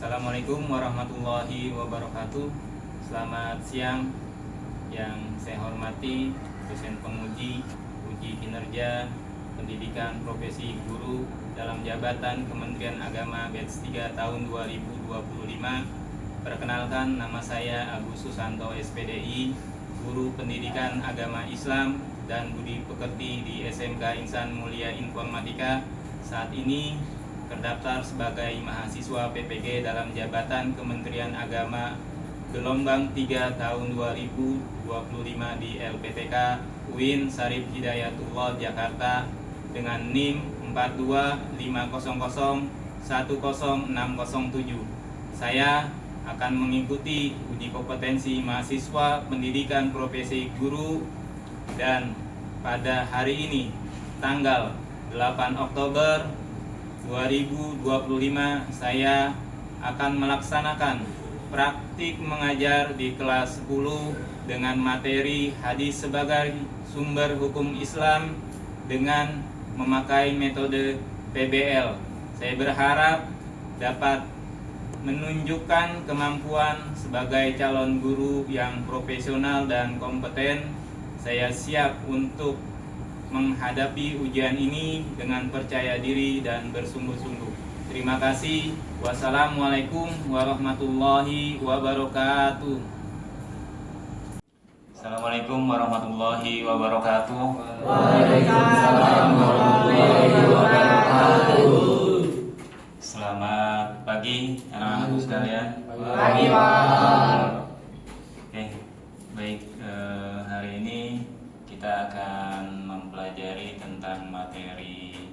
Assalamualaikum warahmatullahi wabarakatuh. Selamat siang. Yang saya hormati dosen penguji uji kinerja pendidikan profesi guru dalam jabatan Kementerian Agama batch 3 tahun 2025. Perkenalkan, nama saya Agus Susanto SPDI, guru pendidikan agama Islam dan budi pekerti di SMK Insan Mulia Informatika. Saat ini terdaftar sebagai mahasiswa PPG dalam jabatan Kementerian Agama gelombang 3 tahun 2025 di LPTK UIN Syarif Hidayatullah Jakarta dengan NIM 42500100607. Saya akan mengikuti uji kompetensi mahasiswa pendidikan profesi guru, dan pada hari ini tanggal 8 Oktober 2025 saya akan melaksanakan praktik mengajar di kelas 10 dengan materi hadis sebagai sumber hukum Islam dengan memakai metode PBL. Saya berharap dapat menunjukkan kemampuan sebagai calon guru yang profesional dan kompeten. Saya siap untuk menghadapi ujian ini dengan percaya diri dan bersungguh-sungguh. Terima kasih. Wassalamualaikum warahmatullahi wabarakatuh. Assalamualaikum warahmatullahi wabarakatuh. Waalaikumsalam warahmatullahi wabarakatuh. Selamat pagi anak-anakku sekalian. Pagi, Pak. Oke, baik. Hari ini kita akan mempelajari tentang materi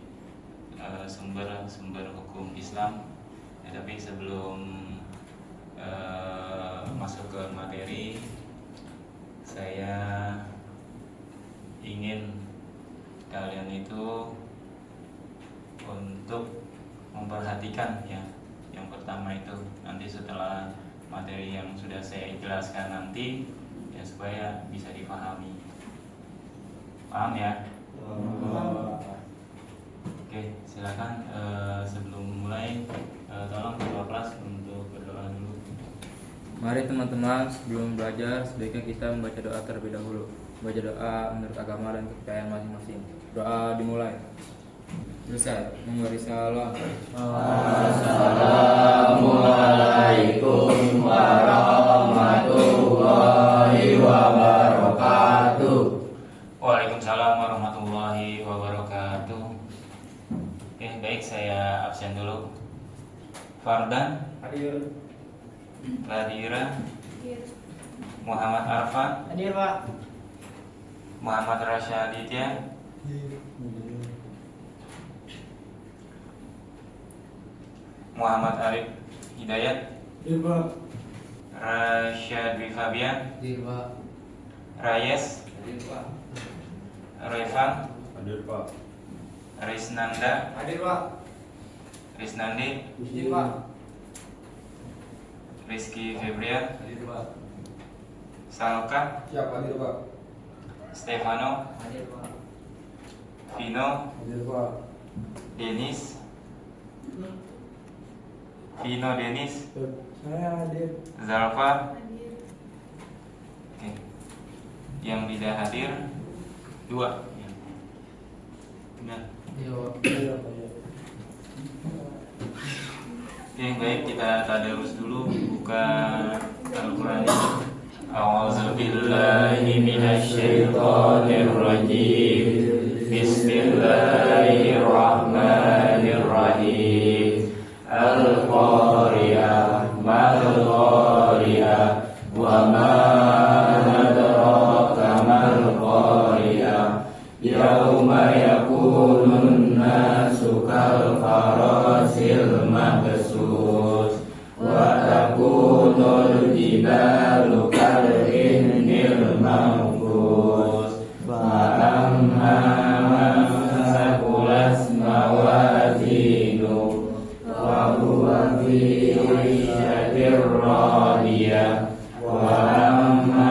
sumber hukum Islam. Tapi sebelum masuk ke materi, saya ingin kalian itu untuk memperhatikan ya. Yang pertama itu nanti setelah materi yang sudah saya jelaskan nanti ya, supaya bisa dipahami. Paham ya? Oke, silakan. Sebelum mulai, tolong ketua kelas untuk berdoa dulu. Mari teman-teman, sebelum belajar sebaiknya kita membaca doa terlebih dahulu. Membaca doa menurut agama dan kepercayaan masing-masing. Doa dimulai. Selesai. Memberi salam. Assalamualaikum warahmatullahi wabarakatuh. Waalaikumsalam warahmatullahi wabarakatuh. Oke, baik, saya absen dulu. Fardan, Hadir. Ladira, Muhammad Arfan, Hadir, Pak. Muhammad Rasyaditya, Muhammad Arif Hidayat, Hadir, Pak. Rasyad Dwi Fabian, Hadir, Pak. Rayes, Hadir, Pak. Revan, Hadir, Pak. Risnanda, Hadir, Pak. Risnandi, Hadir, Pak. Rizky Febrian, Hadir, Pak. Salka, Siap, hadir, Pak. Stefano, Hadir, Pak. Vino, Hadir, Pak. Denis, Vino Denis, Saya hadir. Zalfa. Oke. Yang tidak hadir 2. Benar. Iya, Pak. Oke, baik, kita tadarus dulu, buka Al-Quran. A'udzubillahi minasyaitonirrajim. Bismillahirrahmanirrahim. Al-Qariyah, Mal-Qariyah, wa ma adraka mal-Qariyah. Yauma yakunun nasu kal farasil mabsus, wa takunul jibalu kal innil manfus. Fa'amma man saqulas mawazinu wa huwa fi 'ishatir radiyah, wa amma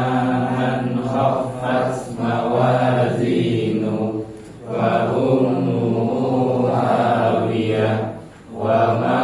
man khaffat mawazinu wa ummuhu hawiyah, wa ma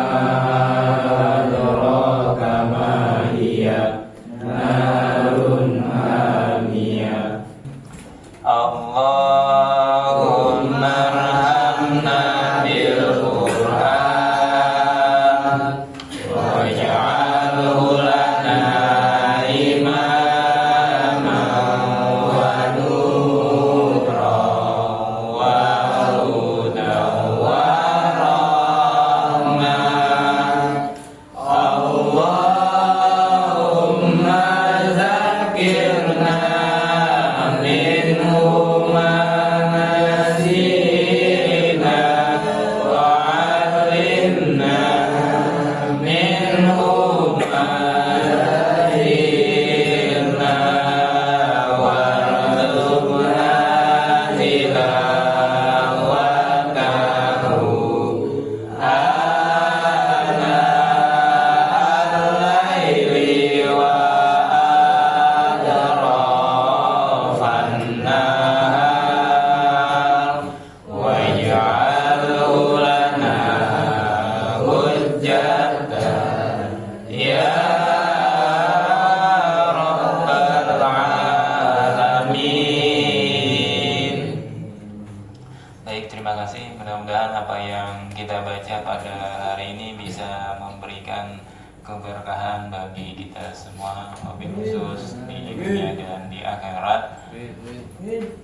baca pada hari ini bisa memberikan keberkahan bagi kita semua, wabil khusus di dunia dan di akhirat.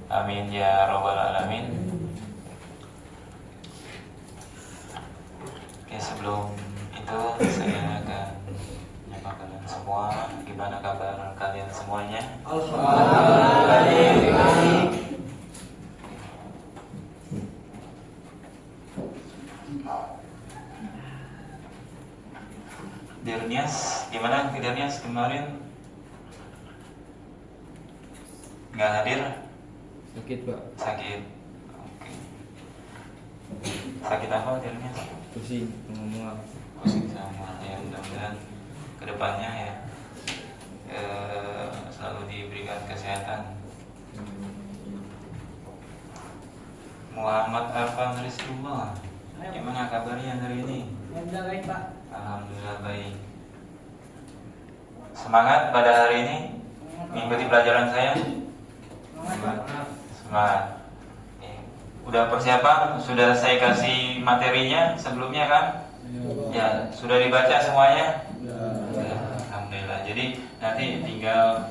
Amin ya robbal alamin. Oke, sebelum itu saya akan menyapa kalian semua. Gimana kabar kalian semuanya? Alhamdulillah. Dirnias, gimana Dirnias kemarin? Nggak hadir? Sakit Pak, Sakit. Oke. Sakit apa Dirnias? pusing, ngomong Pusing sama ya, mudah-mudahan kedepannya ya selalu diberikan kesehatan. Muhammad Arfan Rizkullah, gimana kabarnya hari ini? Alhamdulillah baik, Pak. Alhamdulillah baik. Semangat pada hari ini mengikuti pelajaran saya. Semangat. Udah persiapan? Sudah saya kasih materinya sebelumnya kan? Ya, sudah dibaca semuanya? Ya, alhamdulillah. Jadi nanti tinggal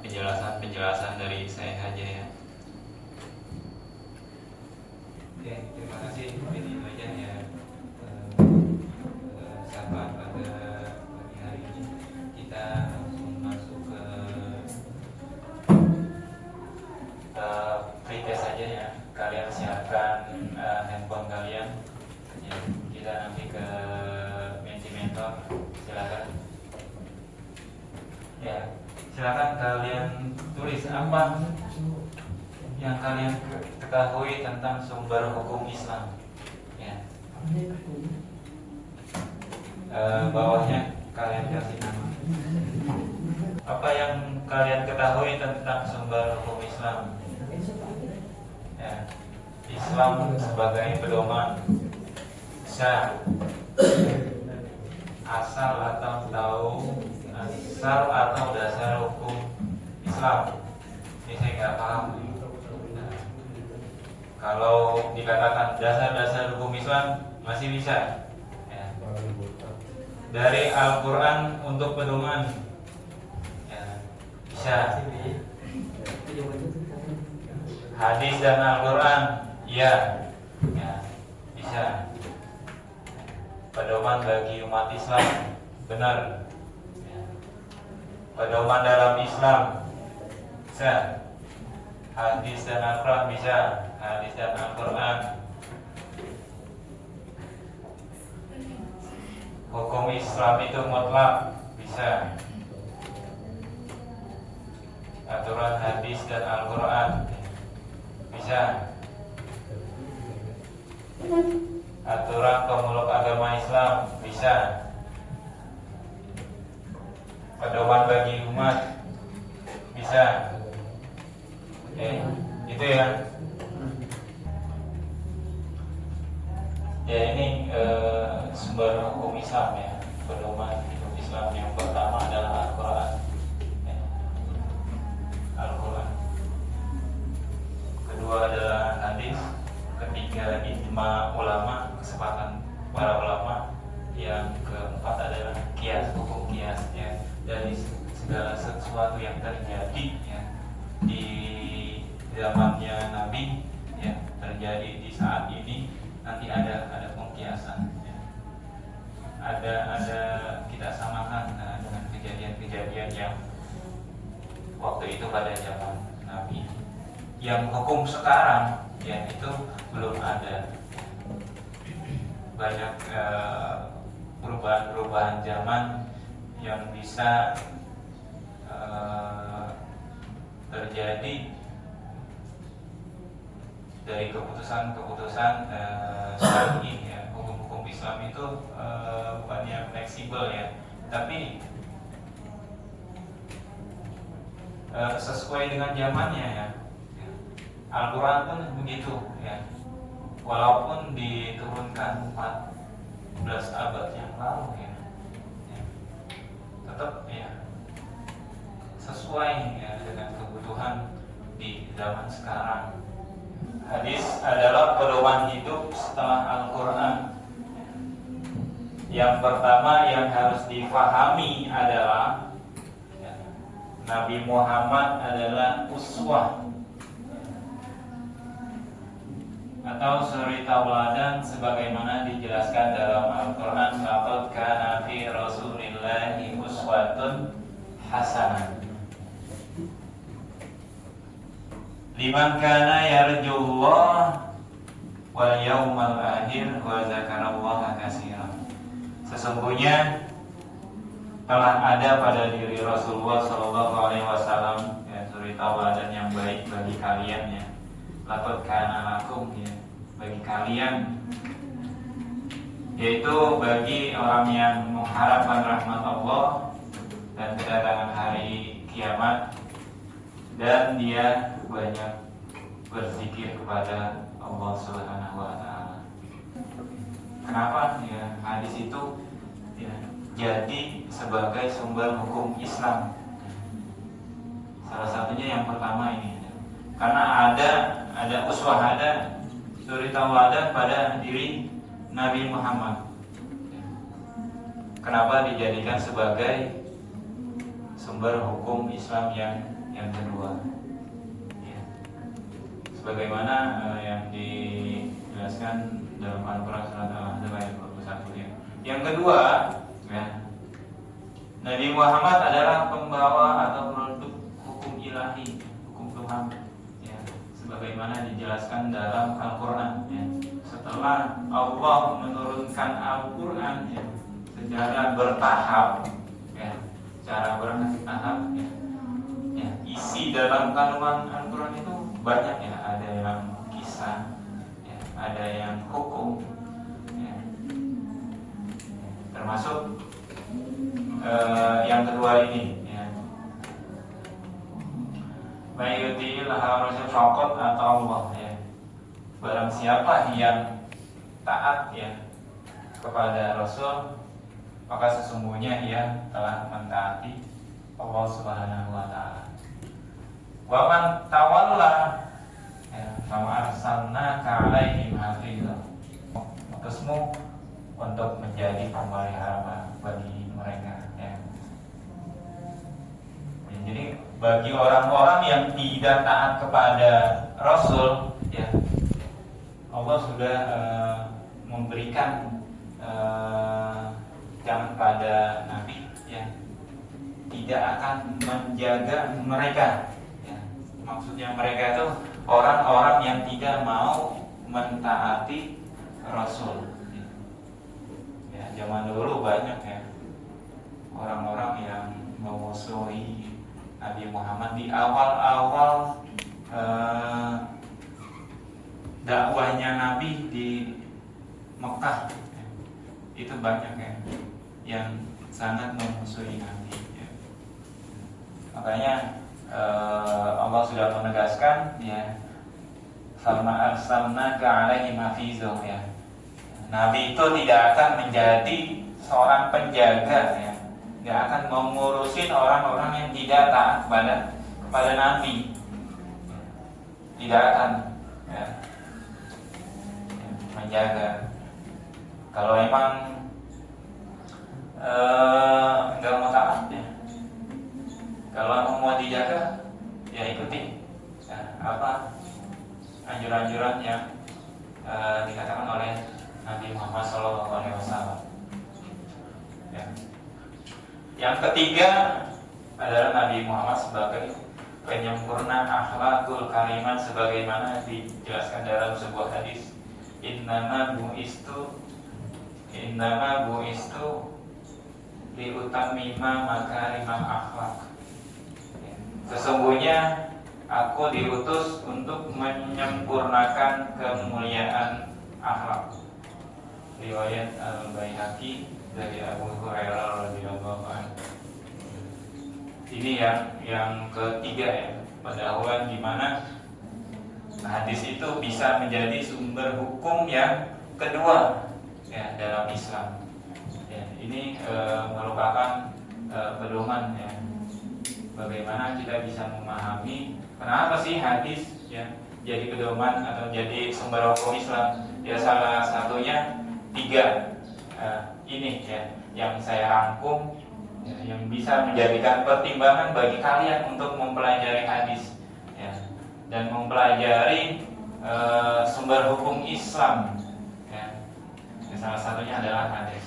penjelasan dari saya saja ya. Oke, terima kasih. Ini aja ya. Sahabat pada pagi hari ini kita langsung masuk ke free test saja ya. Kalian siapkan handphone kalian ya, kita nanti ke Mentimeter. Silakan ya, silakan kalian tulis apa yang kalian ketahui tentang sumber hukum Islam ya. Bawahnya kalian kasih nama. Apa yang kalian ketahui tentang sumber hukum Islam? Ya. Islam sebagai pedoman, sah, asal atau dasar hukum Islam. Ini saya nggak paham. Nah, kalau dikatakan dasar-dasar hukum Islam masih bisa. Ya. Dari Al-Quran untuk pedoman, ya, bisa. Hadis dan Al-Quran, ya, bisa. Pedoman bagi umat Islam, benar. Ya. Pedoman dalam Islam, bisa. Hadis dan Al-Quran, bisa. Hadis dan Al-Quran. Hukum Islam itu mutlak, bisa. Aturan hadis dan Al-Quran, bisa. Aturan pemeluk agama Islam, bisa. Pedoman bagi umat, bisa. Oke, itu ya. Ya, ini sumber hukum Islam ya. Pedoman hukum Islam yang pertama adalah Al-Quran ya. Al-Quran. Kedua adalah hadis. Ketiga ijma ulama, kesepakatan para ulama. Yang keempat adalah kias, hukum kias ya. Dari segala sesuatu yang terjadi ya di zamannya Nabi ya, terjadi di saat ini, nanti ada pengkiasan ya. Ada kita samakan dengan kejadian-kejadian yang waktu itu pada zaman Nabi. Yang hukum sekarang ya itu belum ada. Banyak perubahan-perubahan zaman yang bisa terjadi dari keputusan-keputusan syar'i ya. Hukum-hukum Islam itu bukannya fleksibel ya, tapi sesuai dengan zamannya ya. Al-Quran pun begitu ya. Walaupun diturunkan 14 abad yang lalu ya, tetap ya sesuai ya dengan kebutuhan di zaman sekarang. Hadis adalah pedoman hidup setelah Al-Quran Yang pertama yang harus difahami adalah Nabi Muhammad adalah uswah atau suri tauladan sebagaimana dijelaskan dalam Al-Qur'an, laqad kana fi Rasulillahi uswatun hasanah liman kana yarjullah wal yaumal akhir wa zakarallaha katsiran. Sesungguhnya telah ada pada diri Rasulullah Shallallahu Alaihi Wasallam suri tauladan yang baik bagi kalian ya. Laqad kana lakum ya, bagi kalian, yaitu bagi orang yang mengharapkan rahmat Allah dan kedatangan hari kiamat, dan dia banyak berzikir kepada Allah Subhanahu wa taala. Kenapa? Ya, hadis itu ya, jadi sebagai sumber hukum Islam. Salah satunya yang pertama ini. Karena ada uswah, ada suri tauladan pada diri Nabi Muhammad. Kenapa dijadikan sebagai sumber hukum Islam yang kedua? Ya. Sebagaimana yang dijelaskan dalam Al-Quran surat Al-Ahzab ayat 21 ya. Yang kedua, ya, Nabi Muhammad adalah pembawa atau produk hukum ilahi, hukum Tuhan. Sebagaimana dijelaskan dalam Al-Quran ya. Setelah Allah menurunkan Al-Quran ya, secara bertahap ya, secara bertahap ya. Ya, isi dalam kandungan Al-Quran itu banyak ya. Ada yang kisah ya, ada yang hukum ya. Termasuk yang kedua ini ya, Mayutil harusnya syokot atau Allah ya. Barang siapa yang taat ya kepada Rasul, maka sesungguhnya ia telah mentaati Allah Subhanahu wa taala. Wa man tawalla ya, fa arsalnaka alaihim hafizah. Tugasmu untuk menjadi pemelihara bagi mereka ya. Jadi bagi orang-orang yang tidak taat kepada Rasul, ya Allah sudah memberikan jangan pada Nabi, ya tidak akan menjaga mereka. Ya. Maksudnya mereka itu orang-orang yang tidak mau mentaati Rasul. Ya, zaman dulu banyak ya orang-orang yang memusuhi Nabi Muhammad di awal-awal dakwahnya Nabi di Mekah ya. Itu banyak ya yang sangat memusuhi Nabi ya. Makanya Allah sudah menegaskan ya, Farma arsalnaka alaihim hafizah ya. Nabi itu tidak akan menjadi seorang penjaga ya, tidak akan mengurusin orang-orang yang tidak taat kepada Nabi, tidak akan ya, menjaga. Kalau emang nggak mau taat ya, kalau emang mau dijaga ya ikuti ya, apa anjuran-anjuran yang dikatakan oleh Nabi Muhammad SAW. Ya. Yang ketiga adalah Nabi Muhammad sebagai penyempurna akhlakul karimah, sebagaimana dijelaskan dalam sebuah hadis, innama bu'istu liutammima makarimal akhlak. Sesungguhnya aku diutus untuk menyempurnakan kemuliaan akhlak. Riwayat Al-Baihaqi dari Abu Hurairah radhiyallahu anhu. Ini yang ketiga ya, pendahuluan di mana hadis itu bisa menjadi sumber hukum yang kedua ya dalam Islam. Ya, ini merupakan pedoman ya, bagaimana kita bisa memahami kenapa sih hadis ya jadi pedoman atau jadi sumber hukum Islam. Ya salah satunya tiga ini ya yang saya rangkum ya, yang bisa menjadikan pertimbangan bagi kalian untuk mempelajari hadis ya, dan mempelajari sumber hukum Islam ya. Salah satunya adalah hadis.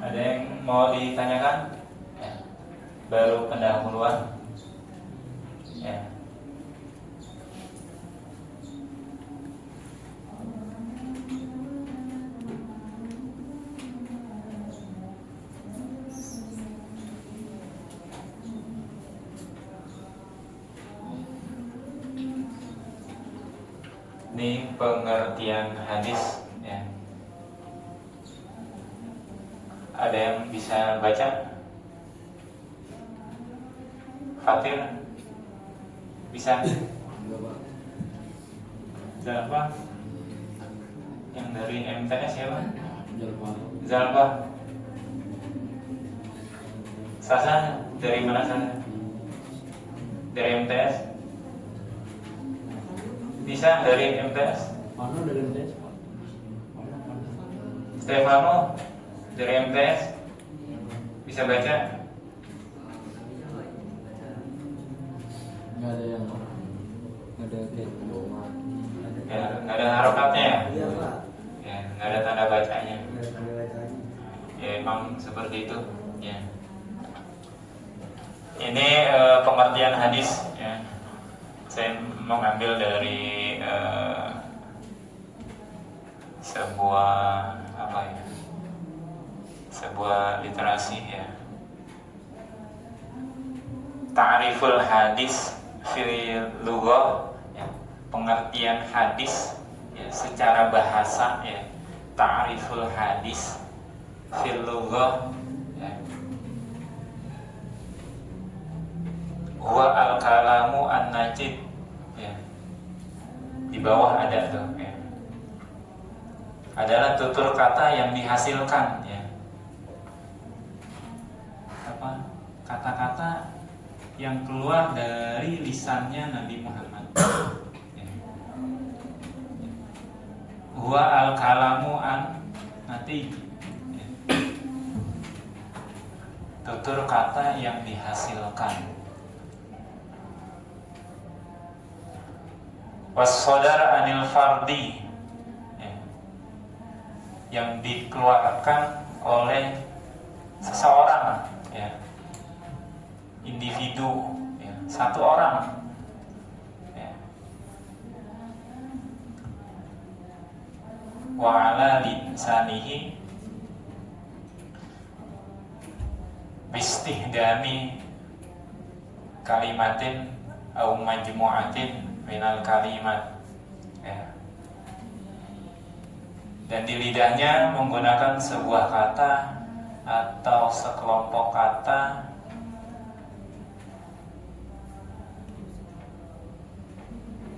Ada yang mau ditanyakan? Ya. Baru pendahuluan. Ya. Ini pengertian hadis ya. Ada yang bisa baca? Fatir? Bisa? Zalfa? Yang dari MTS siapa? Zalfa? Sasa? Dari mana Sasa? Dari MTS? Bisa dari MTS? Mana dari MTS? Stefano dari MTS bisa baca? Nggak ada yang Ada Ya, nggak ada harokatnya ya? Iya Pak. Ya, nggak ada tanda bacanya. Nggak ada bacanya. Ya, emang seperti itu. Ya. Ini pengertian hadis. Ya. Saya mengambil dari sebuah sebuah literasi ya. Ta'riful hadis fil lughah ya. Pengertian hadis ya, secara bahasa ya. Ta'riful hadis fil lughah ya. Huwa al-kalamu an-najid ya. Di bawah ada tuh ya. Adalah tutur kata yang dihasilkan ya. Apa? Kata-kata yang keluar dari lisannya Nabi Muhammad ya. Huwa al-kalamu an-najid ya. Tutur kata yang dihasilkan. Was-sadar anil fardi ya, yang dikeluarkan oleh seseorang ya, individu ya, satu orang ya. Wa ala linsanihi bistihdami kalimatin au majmu'atin minal kalimat ya. Dan di lidahnya menggunakan sebuah kata atau sekelompok kata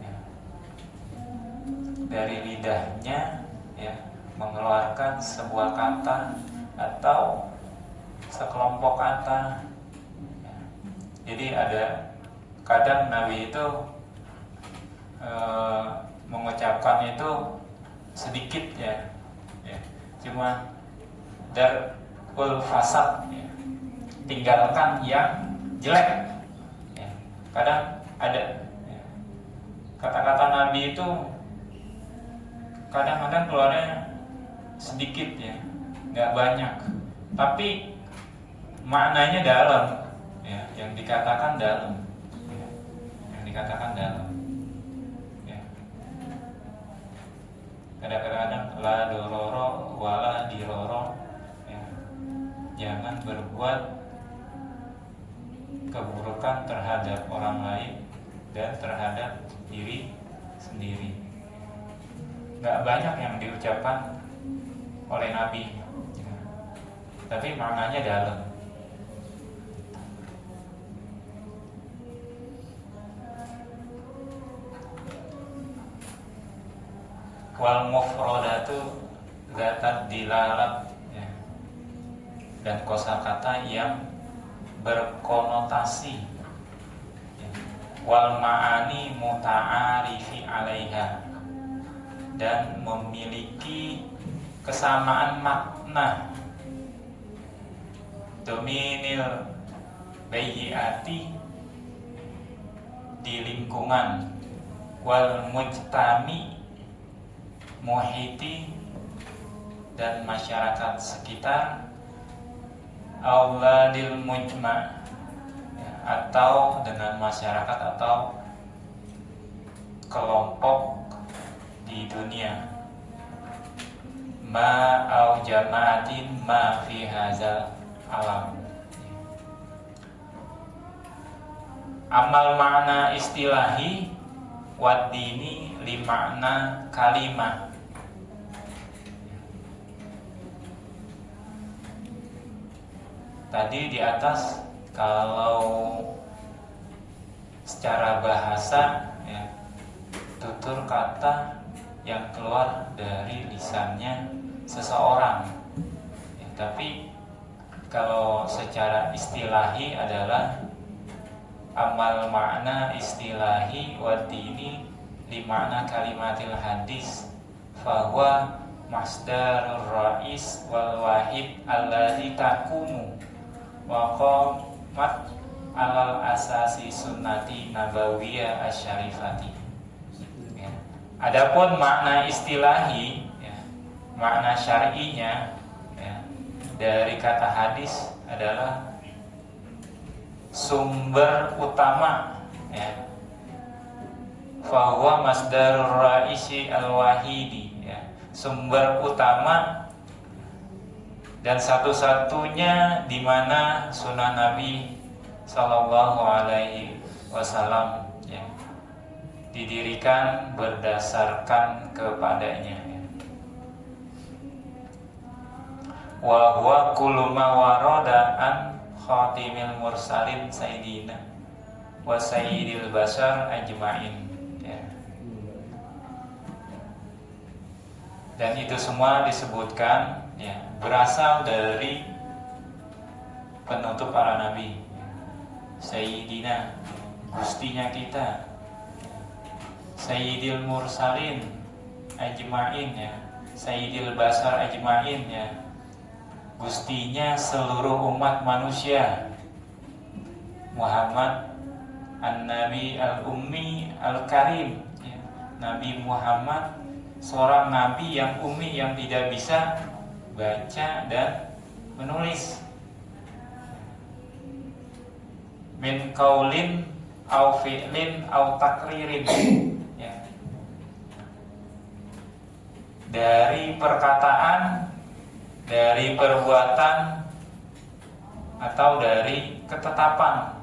ya. Dari lidahnya ya, mengeluarkan sebuah kata atau sekelompok kata ya. Jadi ada kadang Nabi itu mengucapkan itu sedikit ya, cuma darul fasad ya, tinggalkan yang jelek ya. Kadang ada ya, kata-kata Nabi itu kadang-kadang keluarnya sedikit ya, nggak banyak, tapi maknanya dalam ya, yang dikatakan dalam ya, yang dikatakan dalam. Kadang-kadang la dororo wala diroro ya. Jangan berbuat keburukan terhadap orang lain dan terhadap diri sendiri. Gak banyak yang diucapkan oleh Nabi ya. Tapi maknanya dalam. Wal mufradatu zatat dilalat ya. Dan kosakata yang berkonotasi ya. wal ma'ani muta'arifi 'alaiha, dan memiliki kesamaan makna. Dominil bayyiati, di lingkungan, wal mujtami muhiti, dan masyarakat sekitar, auladil mujma, ya, atau dengan masyarakat atau kelompok di dunia, ma au jamaatin ma fi hadzal alam. Amal makna istilahi wad dini li makna kalimah. Tadi di atas kalau secara bahasa ya, tutur kata yang keluar dari lisannya seseorang ya, tapi kalau secara istilahi adalah amal makna istilahi wa dini li makna kalimatil hadis fahuwa masdarur rais wal wahid alladzi takumu wa qamat alal asasi sunnati nabawiyah asyarifati. Ya. Adapun makna istilahi ya, makna syar'inya ya, dari kata hadis adalah sumber utama ya. Fahuwa masdarur raisi al-wahidi ya. Sumber utama dan satu-satunya di mana sunnah Nabi Sallallahu Alaihi Wasallam ya, didirikan berdasarkan kepadanya ya. Wa huwa kullu ma warada an khatimil mursalin sayyidina wa sayyidil bashar ajma'in ya. Dan itu semua disebutkan ya, berasal dari penutup para nabi, sayyidina, gustinya kita, sayyidil mursalin ajma'in ya, sayyidil bashar ajma'in ya, gustinya seluruh umat manusia, Muhammad an-Nabi al-Ummi al-Karim ya. Nabi Muhammad seorang nabi yang ummi, yang tidak bisa baca dan menulis. Min qaulin au fi'lin au takririn ya. Dari perkataan, dari perbuatan, atau dari ketetapan.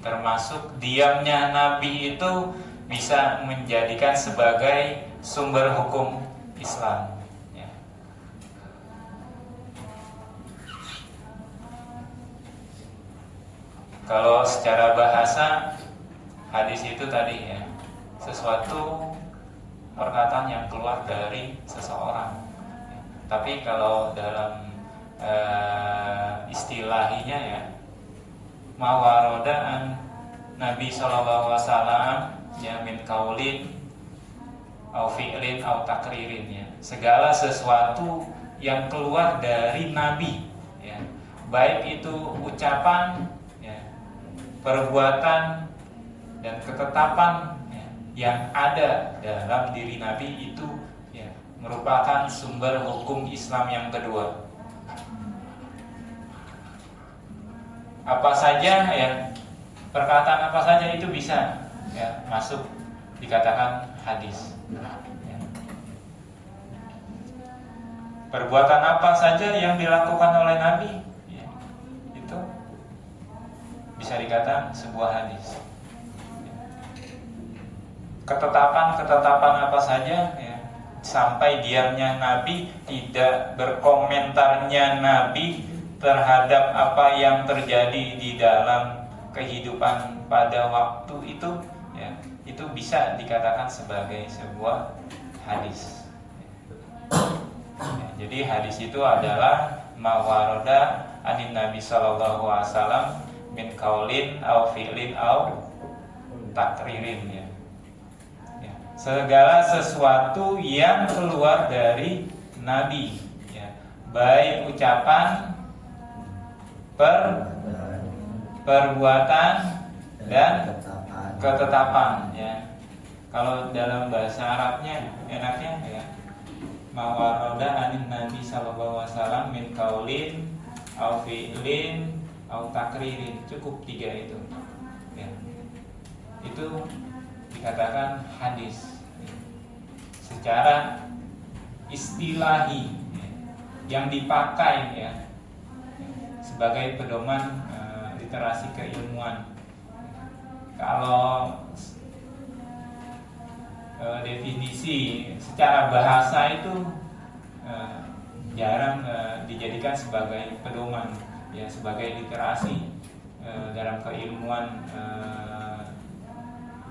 Termasuk diamnya Nabi itu bisa menjadikan sebagai sumber hukum Islam ya. Kalau secara bahasa, hadis itu tadi ya, sesuatu perkataan yang keluar dari seseorang. Tapi kalau dalam istilahinya ya, mawarodaan Nabi Sallallahu Alaihi Wasallam ya, min kaulin au fi'lin au takririn ya, segala sesuatu yang keluar dari Nabi ya, baik itu ucapan ya, perbuatan dan ketetapan ya, yang ada dalam diri Nabi itu ya, merupakan sumber hukum Islam yang kedua. Apa saja ya, perkataan apa saja itu bisa ya, masuk dikatakan hadis ya. Perbuatan apa saja yang dilakukan oleh Nabi ya, itu bisa dikatakan sebuah hadis ya. Ketetapan apa saja ya, sampai diamnya Nabi, tidak berkomentarnya Nabi terhadap apa yang terjadi di dalam kehidupan pada waktu itu ya, itu bisa dikatakan sebagai sebuah hadis ya. Jadi hadis itu adalah mawaroda anin Nabi Sallallahu Alaihi Wasallam min kaulin au fi'lin au takririn ya. Ya, segala sesuatu yang keluar dari Nabi ya, baik ucapan, perbuatan dan ketetapan ya. Kalau dalam bahasa Arabnya enaknya ya, mawaroda anin Nabi sallallahu alaihi wasallam min kaulin au fi'lin au takririn, cukup 3 itu ya. Itu dikatakan hadis secara istilahi ya, yang dipakai ya sebagai pedoman literasi keilmuan. Kalau definisi secara bahasa itu jarang dijadikan sebagai pedoman ya, sebagai literasi dalam keilmuan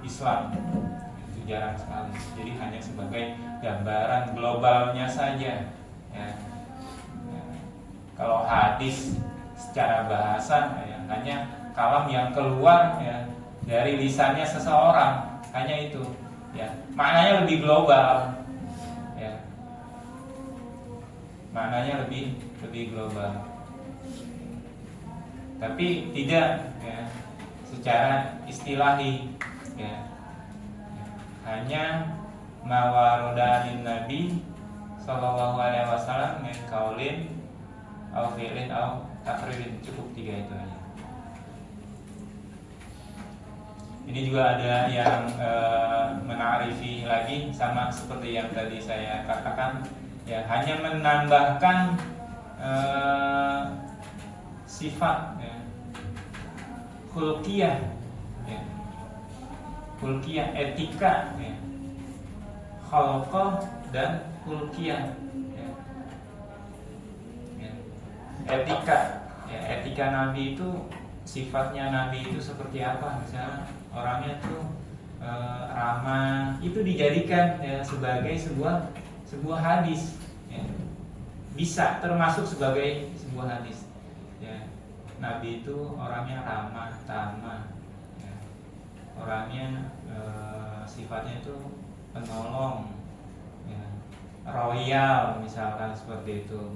Islam, itu jarang sekali. Jadi hanya sebagai gambaran globalnya saja ya. Kalau hadis secara bahasa ya, hanya kalam yang keluar ya dari lisannya seseorang, hanya itu ya, maknanya lebih global ya, maknanya lebih global, tapi tidak ya secara istilahi ya, hanya mawarodanin Nabi sallallahu alaihi wasallam min kaulin au fi'lin au takririn, cukup 3 itu aja. Ini juga ada yang menarifi lagi, sama seperti yang tadi saya katakan ya, hanya menambahkan sifat ya, khulqiyah ya, khulqiyah etika ya, khalqah dan khulqiyah ya. Ya. Etika Nabi itu, sifatnya Nabi itu seperti apa, misalnya orangnya tuh ramah, itu dijadikan ya sebagai sebuah hadis ya. Bisa termasuk sebagai sebuah hadis ya. Nabi itu orangnya ramah, tamah ya. Orangnya sifatnya itu penolong ya. Royal misalkan, seperti itu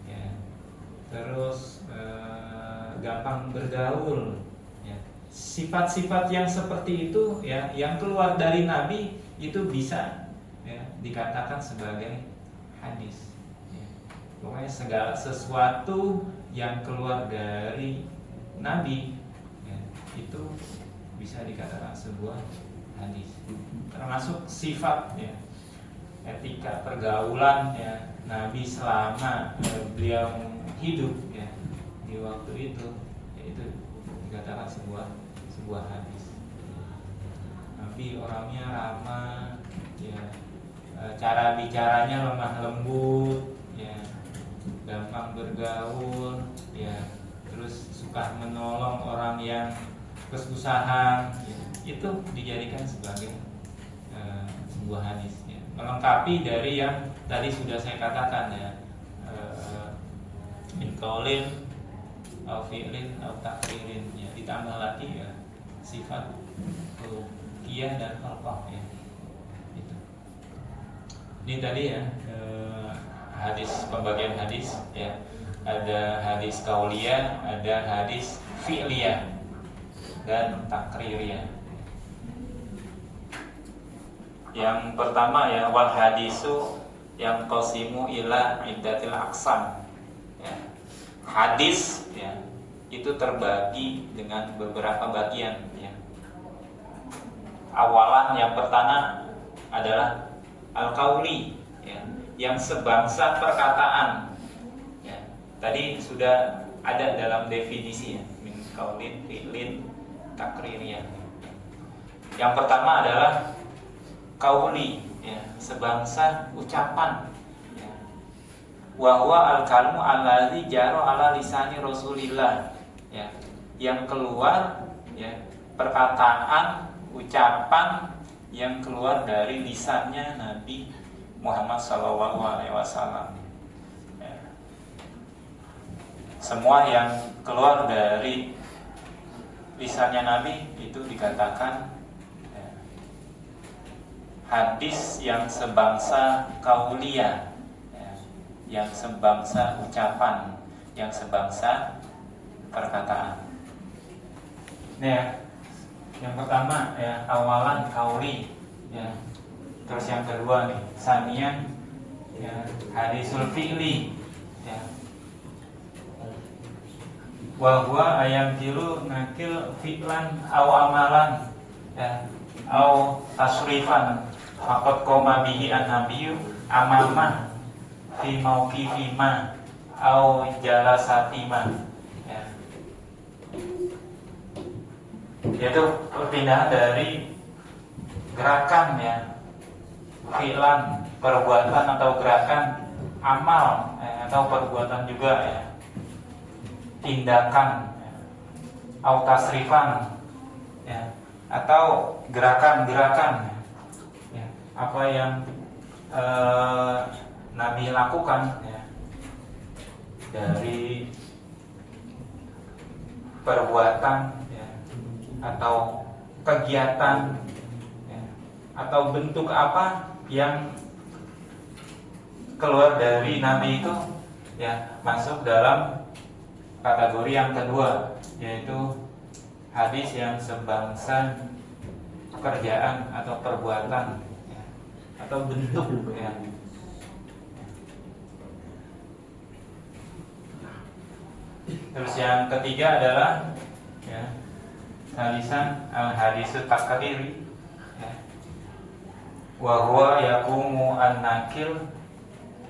ya. Terus gampang bergaul ya. Sifat-sifat yang seperti itu ya, yang keluar dari Nabi itu bisa ya dikatakan sebagai hadis ya. Pokoknya segala sesuatu yang keluar dari Nabi ya, itu bisa dikatakan sebuah hadis, termasuk sifat ya, etika pergaulan ya Nabi selama beliau hidup ya di waktu itu ya, itu dikatakan sebuah hadis. Nabi orangnya ramah ya, cara bicaranya lemah lembut ya, gampang bergaul ya, terus suka menolong orang yang kesusahan ya, itu dijadikan sebagai sebuah hadis ya, melengkapi dari yang tadi sudah saya katakan ya, min qaulin au fi'lin au takririn ya, ditambah lagi ya sifat khulqiyah dan khalqah ya. Itu. Ini tadi ya hadis, pembagian hadis ya. Ada hadis qauliyah, ada hadis fi'liyah dan takririyah. Yang pertama ya, wal hadisu yang qasimu ila iddatil aqsam ya. Hadis ya itu terbagi dengan beberapa bagian ya. Awalan yang pertama adalah al-qauli ya, yang sebangsa perkataan ya. Tadi sudah ada dalam definisi ya, min qaulin, fi'lin, takririyah. Yang pertama adalah qauli ya, sebangsa ucapan ya. Wa huwa al-kalmu allazi jara ala lisani Rasulillah ya, yang keluar ya, perkataan, ucapan yang keluar dari lisannya Nabi Muhammad SAW ya. Semua yang keluar dari lisannya Nabi itu dikatakan hadis yang sebangsa kaulia, ya, yang sebangsa ucapan, yang sebangsa perkataan. Ini ya, yang pertama ya awalan kauli, ya. Terus yang kedua nih sanian, ya, hadisul fi'li, ya. Wa huwa ayam kilu nakil fi'lan aw amalan, ya, aw tasrifan faqad qoma bihi an-nabiyyu amama fi mauqifi ma aw jalasati ma, ya. Yaitu perpindahan dari gerakan, ya, fi'lan perbuatan atau gerakan, amal, atau perbuatan juga, ya, tindakan, ya, au tasrifan, ya, atau gerakan-gerakan, ya, apa yang Nabi lakukan, ya, dari perbuatan, ya, atau kegiatan, ya, atau bentuk apa yang keluar dari Nabi itu, ya, masuk dalam kategori yang kedua, yaitu hadis yang sebangsa pekerjaan atau perbuatan, ya, atau bentuk, ya. Terus yang ketiga adalah, ya, hadisan al-hadisut takriri, ya. Wa huwa yaqumu an-nakil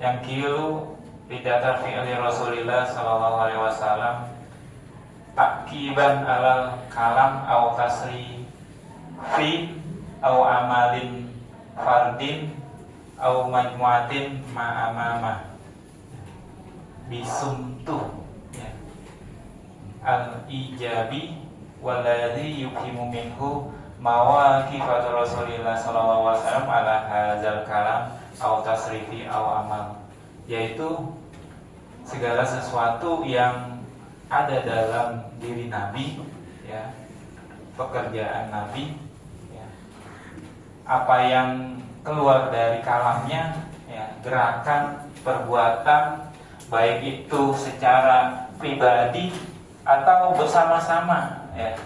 yang kilu bidata fi'li Rasulillah sallallahu alaihi wasallam takiban alal kalam au tasri fi au amalin fardin au majmuatin ma'amama bisumtu, ya, al-ijabi waladhi yukimu minhu mawaqifatu Rasulillah sallallahu alaihi wasallam ala hadzal kalam au tasrifi au amal, yaitu segala sesuatu yang ada dalam diri Nabi, ya, pekerjaan Nabi, ya, apa yang keluar dari kalamnya, ya, gerakan, perbuatan, baik itu secara pribadi atau bersama-sama, ya.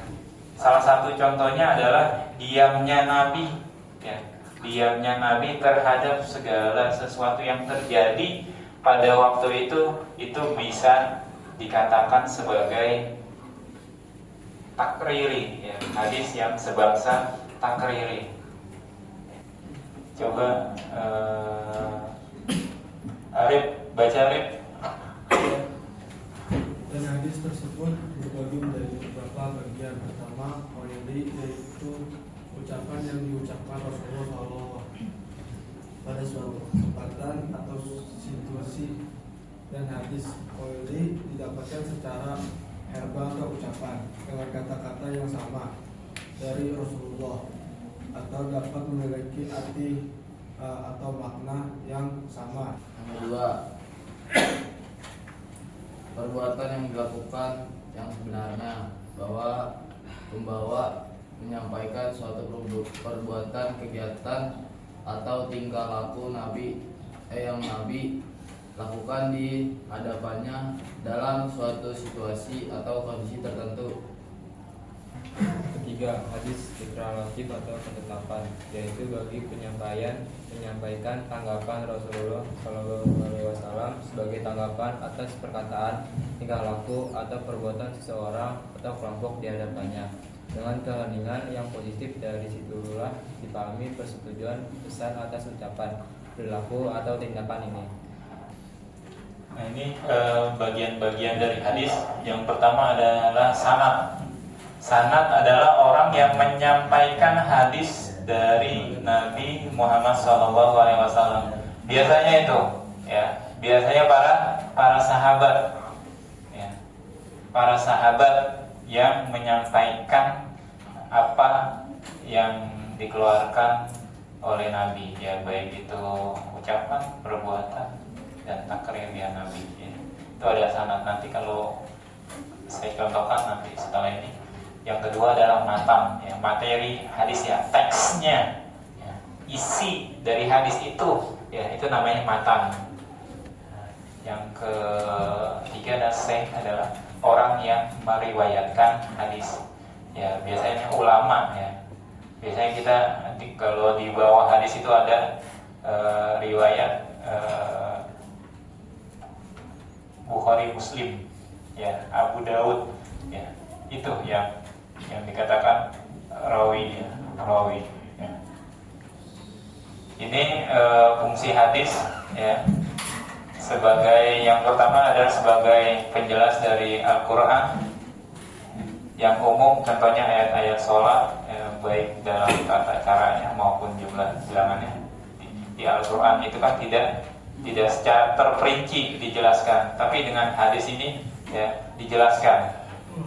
Salah satu contohnya adalah diamnya Nabi, ya, diamnya Nabi terhadap segala sesuatu yang terjadi pada waktu itu bisa dikatakan sebagai takriri, ya, hadis yang sebangsa takriri. Coba Arif, baca Arif. Dan hadis tersebut terbagi menjadi beberapa bagian. Pertama, qauli, yaitu ucapan yang diucapkan Rasulullah SAW pada suatu kesempatan atau situasi, dan hadis qauli didapatkan secara verbal atau ucapan dengan kata-kata yang sama dari Rasulullah, atau dapat memiliki arti atau makna yang sama. Yang kedua, perbuatan yang dilakukan yang sebenarnya, bahwa membawa menyampaikan suatu perbuatan, kegiatan atau tingkah laku yang Nabi lakukan di hadapannya dalam suatu situasi atau kondisi tertentu. Ketiga, hadis deklaratif atau ketetapan, yaitu bagi menyampaikan tanggapan Rasulullah SAW sebagai tanggapan atas perkataan, tingkah laku atau perbuatan seseorang atau kelompok di hadapannya. Dengan keheningan yang positif, dari situlah dipahami persetujuan pesan atas ucapan, perilaku atau tindakan ini. Nah, ini bagian-bagian dari hadis. Yang pertama adalah sanad. Sanad adalah orang yang menyampaikan hadis dari Nabi Muhammad SAW. Biasanya itu, ya, biasanya para sahabat, ya, para sahabat yang menyampaikan apa yang dikeluarkan oleh Nabi, ya, baik itu ucapan, perbuatan, dan takririan Nabi, ya. Itu ada sanad. Nanti kalau saya contohkan nanti setelah ini. Yang kedua adalah matan, ya, materi hadis, ya, teksnya, ya. isi dari hadis itu, ya itu namanya matan. Yang ketiga dan sahih adalah orang yang meriwayatkan hadis. Ya biasanya ulama ya. Biasanya kita kalau di bawah hadis itu ada riwayat Bukhari, Muslim, ya Abu Daud, ya itu yang dikatakan rawi, ya, rawi. Ya. Ini fungsi hadis, ya sebagai yang pertama adalah sebagai penjelas dari Al-Quran yang umum, contohnya ayat-ayat sholat, ya, baik dalam tata caranya maupun jumlah bilangannya di Al-Quran itu kan tidak secara terperinci dijelaskan, tapi dengan hadis ini ya dijelaskan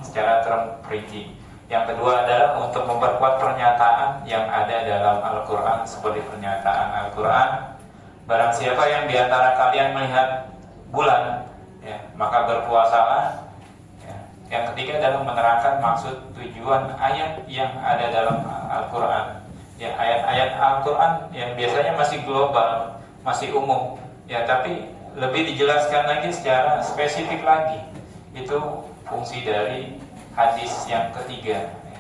secara terperinci. Yang kedua adalah untuk memperkuat pernyataan yang ada dalam Al-Quran, seperti pernyataan Al-Quran, barang siapa yang diantara kalian melihat bulan, ya, maka berpuasalah. Ya. Yang ketiga adalah menerangkan maksud tujuan ayat yang ada dalam Al-Quran. Ya, ayat-ayat Al-Quran yang biasanya masih global, masih umum, ya, tapi lebih dijelaskan lagi secara spesifik lagi. Itu fungsi dari hadis yang ketiga. Ya.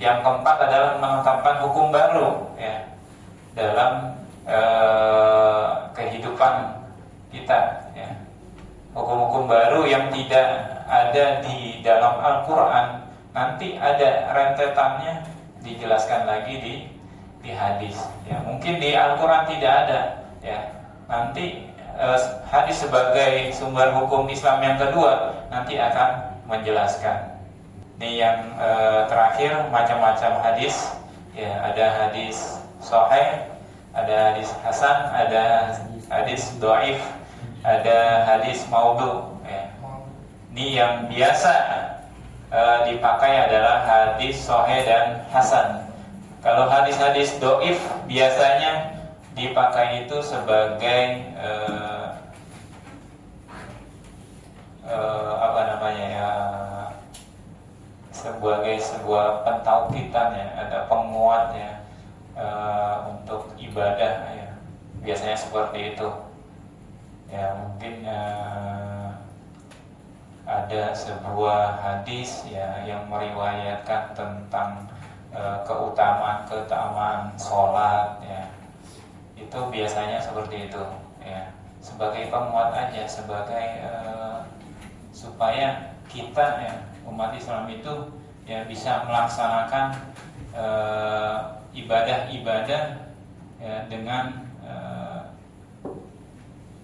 Yang keempat adalah menetapkan hukum baru, ya, dalam kehidupan kita. Ya. Hukum-hukum baru yang tidak ada di dalam Al-Quran, nanti ada rentetannya dijelaskan lagi di hadis. Ya, mungkin di Al-Quran tidak ada, ya. Nanti hadis sebagai sumber hukum Islam yang kedua nanti akan menjelaskan. Ini yang terakhir, macam-macam hadis. Ya, ada hadis sahih, ada hadis hasan, ada hadis dhaif, ada hadis maudhu. Ya. Ini yang biasa dipakai adalah hadis sahih dan hasan. Kalau hadis-hadis dhaif biasanya dipakai itu sebagai apa namanya ya, sebagai sebuah pentauqitan, ya, ada penguatnya untuk ibadah, ya. Biasanya seperti itu. Ya, mungkin ada sebuah hadis, ya, yang meriwayatkan tentang keutamaan sholat, ya. Itu biasanya seperti itu, ya, sebagai penguat aja, sebagai supaya kita, ya, umat Islam itu, ya, bisa melaksanakan ibadah-ibadah, ya, dengan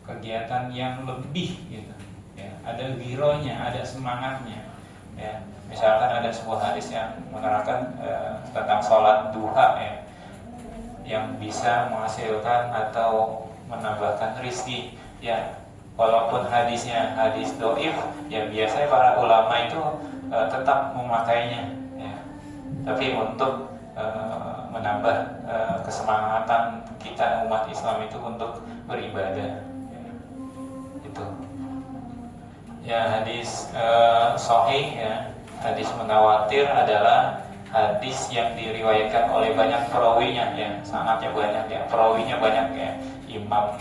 kegiatan yang lebih, gitu, ya, ada girohnya, ada semangatnya, ya. Misalkan ada sebuah hadis yang menerangkan tentang sholat duha, ya, yang bisa menghasilkan atau menambahkan rizki, ya, walaupun hadisnya hadis dhaif, ya biasanya para ulama itu tetap memakainya, ya. Tapi untuk menambah kesemangatan kita umat Islam itu untuk beribadah, ya. Itu ya hadis sahih, ya, hadis mutawatir adalah hadis yang diriwayatkan oleh banyak perawinya, ya, sanadnya banyak, ya, perawinya banyak, ya. Imam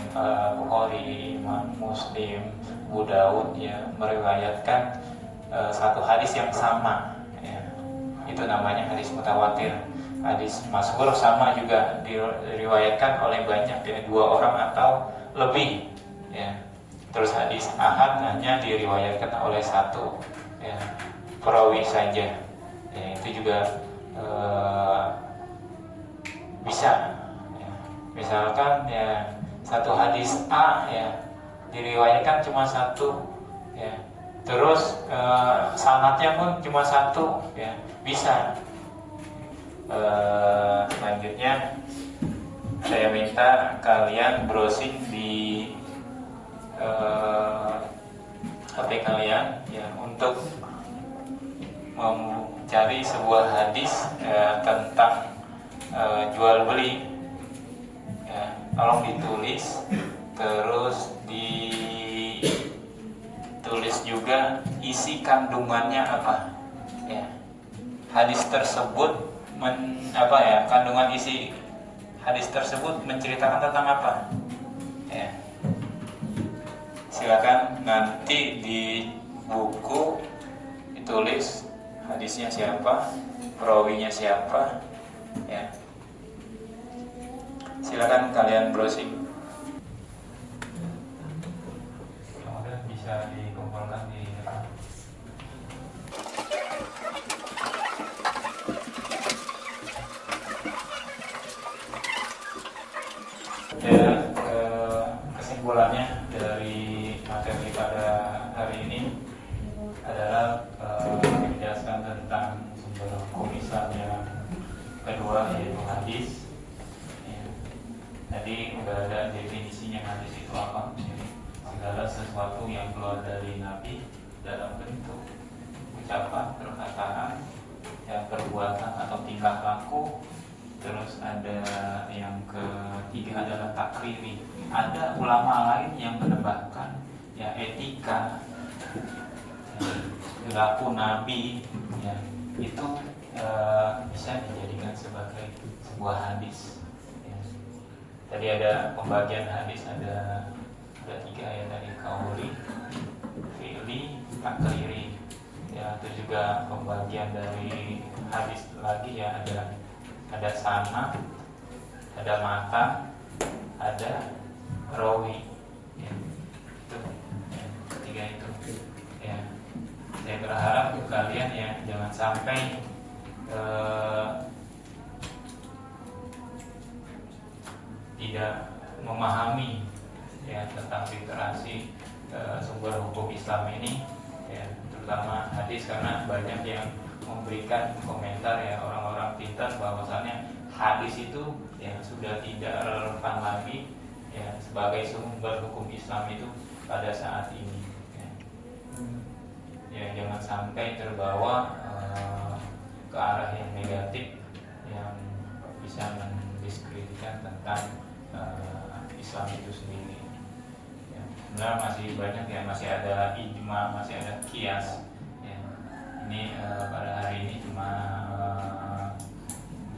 Bukhari, Imam Muslim, Abu Daud, ya, meriwayatkan satu hadis yang sama, ya. Itu namanya hadis mutawatir. Hadis masyhur sama juga diriwayatkan oleh banyak, ya, 2 orang atau lebih, ya. Terus hadis ahad hanya diriwayatkan oleh 1, ya, perawi saja. Ya, itu juga bisa, ya. Misalkan, ya, satu hadis A, ya, diriwayatkan cuma 1, ya, terus sanadnya pun cuma 1, ya, bisa. Selanjutnya saya minta kalian browsing di HP kalian, ya, untuk mencari sebuah hadis tentang jual beli, ya, tolong ditulis, terus ditulis juga isi kandungannya apa, ya, hadis tersebut kandungan isi hadis tersebut menceritakan tentang apa? Ya. Silakan nanti di buku ditulis hadisnya siapa, perawinya siapa, ya. Silakan kalian browsing. Kemudian bisa dikumpulkan di depan. Dan kesimpulannya dari materi pada hari ini adalah menjelaskan tentang sumber hukum Islam yang kedua, yaitu hadis. Ya. Tadi sudah ada definisinya hadis itu apa? Jadi, segala sesuatu yang keluar dari Nabi dalam bentuk ucapan, perkataan, ya, perbuatan atau tingkah laku. Terus ada yang ketiga adalah takriri. Ada ulama lain yang menambahkan ya etika, perilaku Nabi, ya, itu bisa dijadikan sebagai sebuah hadis. Ya. Tadi ada pembagian hadis, ada tiga ya, dari kauli, fi'li, takriri. Ya, itu juga pembagian dari hadis lagi ya, ada sana, ada mata, ada rawi. Ya, itu ya, ketiga itu. Ya, saya berharap kalian ya jangan sampai tidak memahami ya tentang literasi sumber hukum Islam ini, ya, terutama hadis, karena banyak yang memberikan komentar ya, orang-orang pintar bahwasannya hadis itu ya sudah tidak relevan lagi ya sebagai sumber hukum Islam itu pada saat ini. Ya, jangan sampai terbawa ke arah yang negatif yang bisa mendiskreditkan tentang Islam itu sendiri. Ya, sebenarnya masih banyak ya, masih ada ijma, masih ada kias. Ya, ini pada hari ini cuma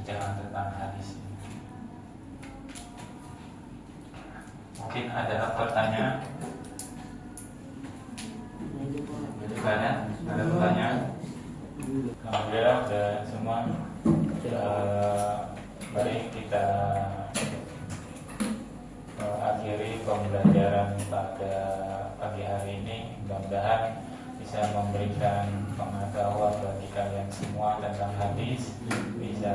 bicara tentang hadis. Mungkin ada pertanyaan? Ada pertanyaan? Alhamdulillah sudah semua. Mari kita akhiri pembelajaran pada pagi hari ini. Mudah-mudahan bisa memberikan pengetahuan bagi kalian semua tentang hadis, bisa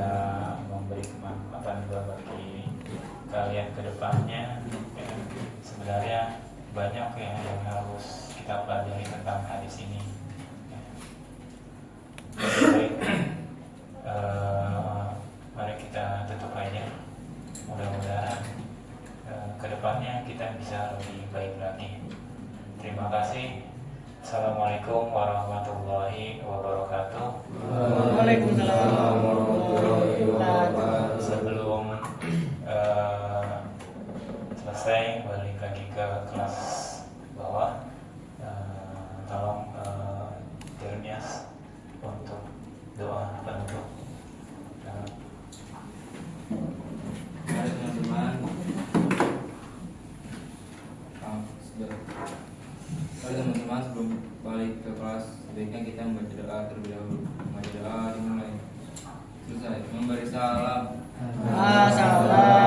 memberi kemanfaatan juga bagi kalian ke depannya. Sebenarnya banyak ya yang harus kita pelajari tentang hadis ini. Baik, mari kita tutup aja. Mudah-mudahan kedepannya kita bisa lebih baik lagi. Terima kasih. Assalamualaikum warahmatullahi wabarakatuh. Waalaikumsalam warahmatullahi wabarakatuh. Sebelum selesai, balik lagi ke kelas bawah. Tolong Ternias untuk doa penutup. Mari teman-teman. Mari teman-teman, sebelum balik ke kelas, sebaiknya kita membaca doa terlebih dahulu. Membaca doa dimulai. Selesai. Memberi salam. Salam.